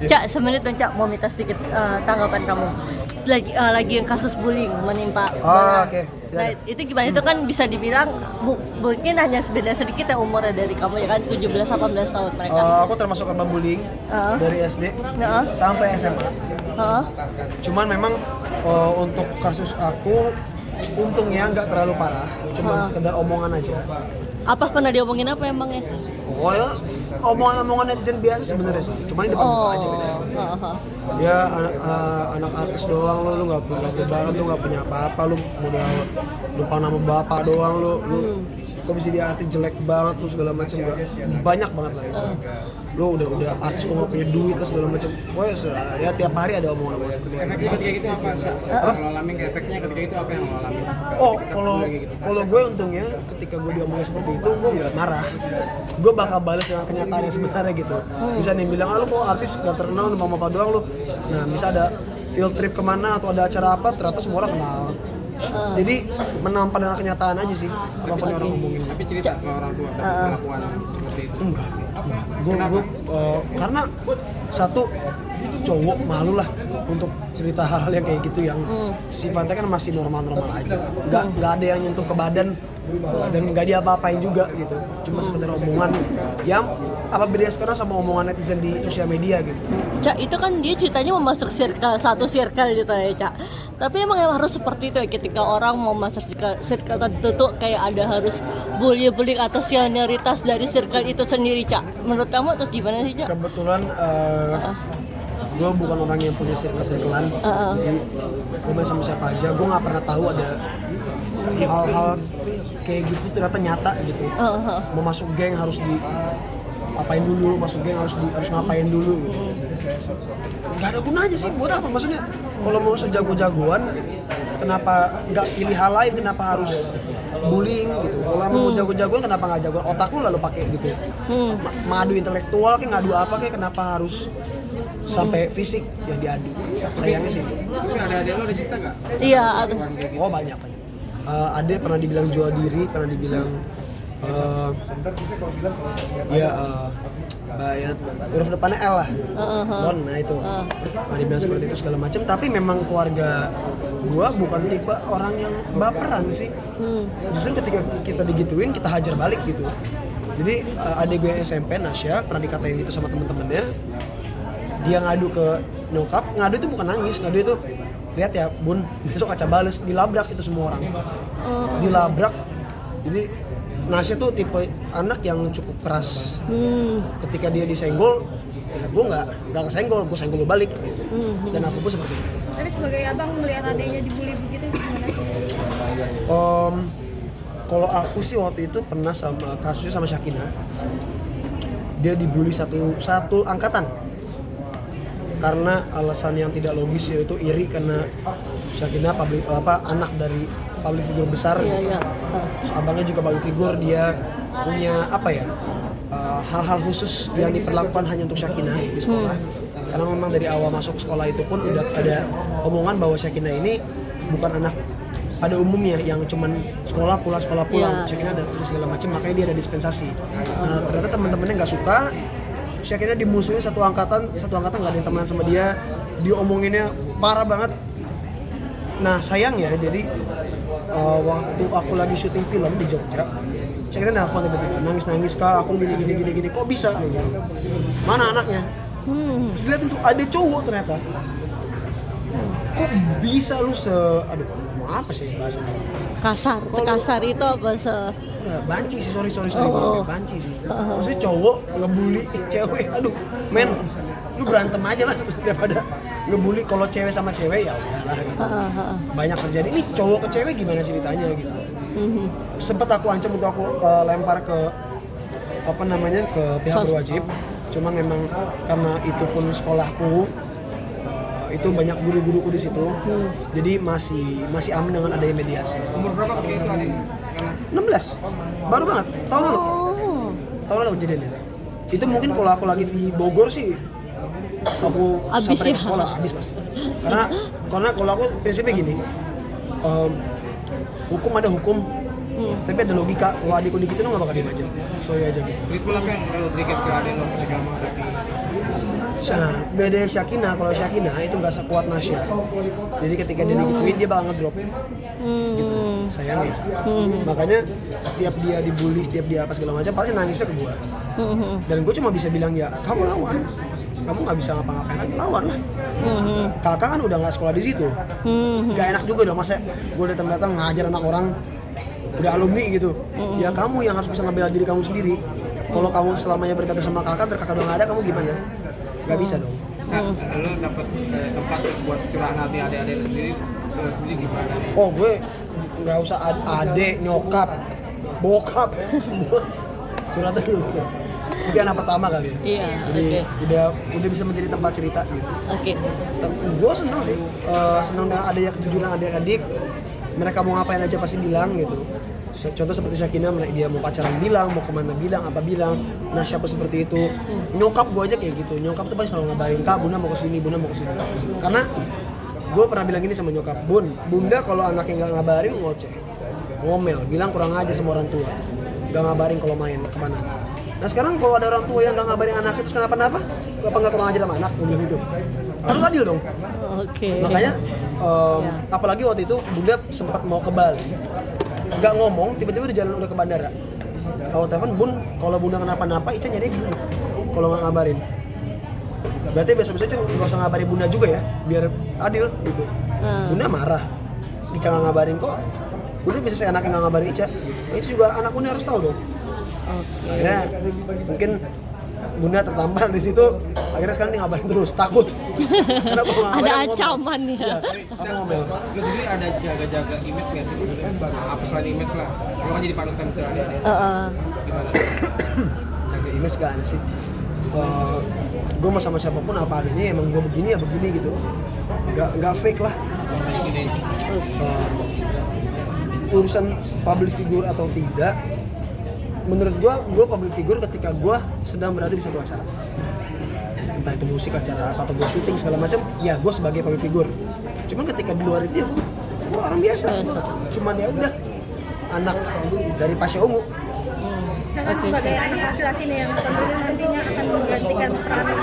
Cak, semenit dong Cak, mau minta sedikit tanggapan kamu. Lagi yang kasus bullying menimpa. Oke. Nah itu gimana? Itu kan bisa dibilang mungkin hanya beda sedikit ya umurnya dari kamu ya kan 17-18 tahun mereka. Aku termasuk korban bullying dari SD sampai SMA. Cuman memang untuk kasus aku untungnya nggak terlalu parah, cuma sekedar omongan aja. Apa pernah diomongin apa emangnya? Oh ya, omongan netizen biasa sebenarnya sih, cuma di depan muka aja beda. Ya anak artis doang lu nggak punya banget, lu nggak punya apa-apa, lu modal lupa nama bapak doang lu kok bisa dia artis jelek banget lu segala macam, banyak banget lah itu. Lu udah artis kok nggak punya duit lah segala macam. Wah ya tiap hari ada omongan seperti itu. Efeknya ketika itu apa? Kalau alami efeknya ketika itu apa yang lo alami? Oh kalau gue untungnya ketika gue diomongin seperti itu gue nggak marah. Gue bakal balas dengan kenyataan yang sebenarnya gitu. Bisa nih bilang, lu kok artis gak terkenal, mau apa doang lu. Nah bisa ada field trip kemana atau ada acara apa, ternyata semua orang kenal. Jadi menampak dengan kenyataan aja sih, apapun yang orang ngomongin. Tapi cerita ke orang tua perlakuan seperti itu? Enggak. Gue karena satu cowok malu lah untuk cerita hal-hal yang kayak gitu yang sifatnya kan masih normal-normal aja. Nggak ada yang nyentuh ke badan dan nggak diapa-apain juga gitu. Cuma sekedar omongan yang apa bedanya sekarang sama omongan netizen di sosial media gitu. Cak, itu kan dia ceritanya mau masuk satu circle gitu ya Cak. Tapi emang harus seperti itu ya, ketika orang mau masuk circle tertentu kayak ada harus bullying atau senioritas dari circle itu sendiri Cak. Menurut kamu terus gimana sih Cak? Kebetulan gue bukan orang yang punya circle-circlean, jadi gue main sama siapa aja, gue nggak pernah tahu ada hal-hal kayak gitu ternyata nyata gitu. Mau masuk geng harus apain dulu, masuk geng harus ngapain dulu gitu. Gak ada gunanya sih, buat apa maksudnya? Kalau mau sejago-jagoan, kenapa nggak pilih hal lain? Kenapa harus bullying gitu? Kalau mau jago-jagoan, kenapa nggak jagoan otak lu lalu pakai gitu? Madu intelektual kayak ngadu apa kayak kenapa harus sampai fisik yang diadu? Sayangnya sih. Tapi ada lo ada cerita nggak? Iya, ada. Oh banyak. Ade pernah dibilang jual diri, pernah dibilang bayat huruf depannya L lah, Don, nah itu dibilang seperti itu segala macam. Tapi memang keluarga gua bukan tipe orang yang baperan sih. Justru ketika kita digituin kita hajar balik gitu. Jadi adik gue yang SMP Nasya pernah dikatain gitu sama temen-temennya. Dia ngadu ke nyokap, ngadu itu bukan nangis, ngadu itu lihat ya bun besok kaca bales, dilabrak itu semua orang. Dilabrak. Jadi Nasya tuh tipe anak yang cukup keras. Ketika dia disenggol, ya gue nggak kesenggol, gue senggol balik gitu. Dan aku pun seperti itu. Tapi sebagai abang melihat adanya dibully begitu gimana sih? Kalau aku sih waktu itu pernah kasusnya sama Syakina. Dia dibully satu angkatan karena alasan yang tidak logis, yaitu iri karena Syakina anak dari public figure besar. Terus abangnya juga public figure, dia punya hal-hal khusus yang diperlakukan hanya untuk Syakina di sekolah. Karena memang dari awal masuk sekolah itu pun udah ada omongan bahwa Syakina ini bukan anak pada umumnya yang cuman sekolah pulang. Syakina ada segala macam, makanya dia ada dispensasi. Nah ternyata teman-temannya nggak suka, Syakina dimusuhin satu angkatan nggak ada yang temenan sama dia, diomonginnya parah banget. Nah sayangnya jadi waktu aku lagi syuting film di Jogja, Syakina nelfon tiba-tiba nangis Kak, aku gini, kok bisa? Mana anaknya? Terus dilihat itu ada cowok ternyata. Kok bisa lu mau apa sih bahasanya? Kasar, sekasar itu apa Enggak, banci sih, sorry banci sih. Maksudnya cowok ngebully cewek, aduh men, lu berantem aja lah daripada ngebully. Kalau cewek sama cewek ya udahlah gitu. Banyak terjadi, ini cowok ke cewek gimana ceritanya gitu. Sempet aku ancam untuk aku lempar ke ke pihak berwajib. Cuman memang karena itu pun sekolahku, itu banyak guru-guruku di situ, jadi masih aman dengan adanya mediasi. Umur berapa waktu itu adik? 16, baru banget, tahun lalu kejadiannya. Itu mungkin kalau aku lagi di Bogor sih, aku abis sampai ya? ke sekolah habis pasti. Karena kalau aku prinsipnya gini, hukum ada hukum, tapi ada logika. Kalau adikku dikit itu nggak bakal diem aja, sorry aja gitu. Ritual apa yang lo berikan ke adik lo ketika menghadapi Nah, beda Syakina, kalau Syakina itu nggak sekuat Nasya. Jadi ketika dia digituin dia bakal ngedrop. Gitu. Sayangnya. Makanya setiap dia dibully, setiap dia apa segala macam pasti nangisnya ke gua. Dan gue cuma bisa bilang ya, kamu lawan. Kamu nggak bisa ngapa-ngapain lagi, lawan lah. Kakak kan udah nggak sekolah di situ. Gak enak juga dong, masa gue datang ngajar anak orang udah alumni gitu. Ya kamu yang harus bisa ngebela diri kamu sendiri. Kalau kamu selamanya berkata sama kakak, kakak udah nggak ada, kamu gimana? Gak bisa dong. Nah, lu dapet tempat buat curahan hati adik-adik lu sendiri gimana? Oh gue nggak usah adek, nyokap, bokap, semua curhatnya dulu. Dia anak pertama kali ya. Iya. Jadi Oke. udah bisa menjadi tempat cerita gitu. Oke. Gue seneng sih, seneng ada ya kejujuran adik-adik. Mereka mau ngapain aja pasti bilang gitu. Contoh seperti Syakina, dia mau pacaran bilang, mau kemana bilang, apa bilang. Nah siapa seperti itu. Nyokap gue aja kayak gitu. Nyokap tuh pasti selalu ngabarin, kak Bunda mau kesini, Bunda mau kesini. Karena gue pernah bilang gini sama nyokap, Bunda kalau anaknya nggak ngabarin ngoceh, ngomel, bilang kurang aja sama orang tua, nggak ngabarin kalau main kemana. Nah sekarang kalau ada orang tua yang nggak ngabarin anaknya terus kenapa-napa, apa nggak kurang aja sama anak, gue bilang gitu. Harus adil dong. Oke. Makanya apalagi waktu itu Bunda sempat mau ke Bali, nggak ngomong, tiba-tiba di jalan udah ke bandara. Kalau telepon Bun, kalau Bunda kenapa-napa, Ica nyari gimana? Kalau nggak ngabarin. Berarti biasa-biasa cuma nggak usah ngabarin Bunda juga ya, biar adil gitu. Bunda marah, Ica nggak ngabarin kok. Bunda bisa saya anaknya nggak ngabarin Ica. Itu juga anak Bunda harus tahu dong. Akhirnya mungkin Bunda tertampar di situ, akhirnya sekarang dia ngabarin terus, takut. Karena gua nggak Ada ngabarin, aku ancaman ya. Iya, aku ngomel. Lu sendiri ada jaga-jaga image nggak sih? Apa selain image lah? Lu kan jadi panutan sehari adik. Gimana? Jaga image gak ada sih. Gue mau sama siapapun apa adanya, emang gue begini ya begini gitu. Nggak fake lah. Urusan public figure atau tidak, menurut gue public figure ketika gue sedang berada di satu acara, entah itu musik, acara apa, atau gue syuting segala macam, ya gue sebagai public figure. Cuman ketika di luar itu ya gue orang biasa, gue cuman ya udah anak dari Pasha Ungu. Misalkan sebagai anak laki-laki nih yang nantinya akan menggantikan peran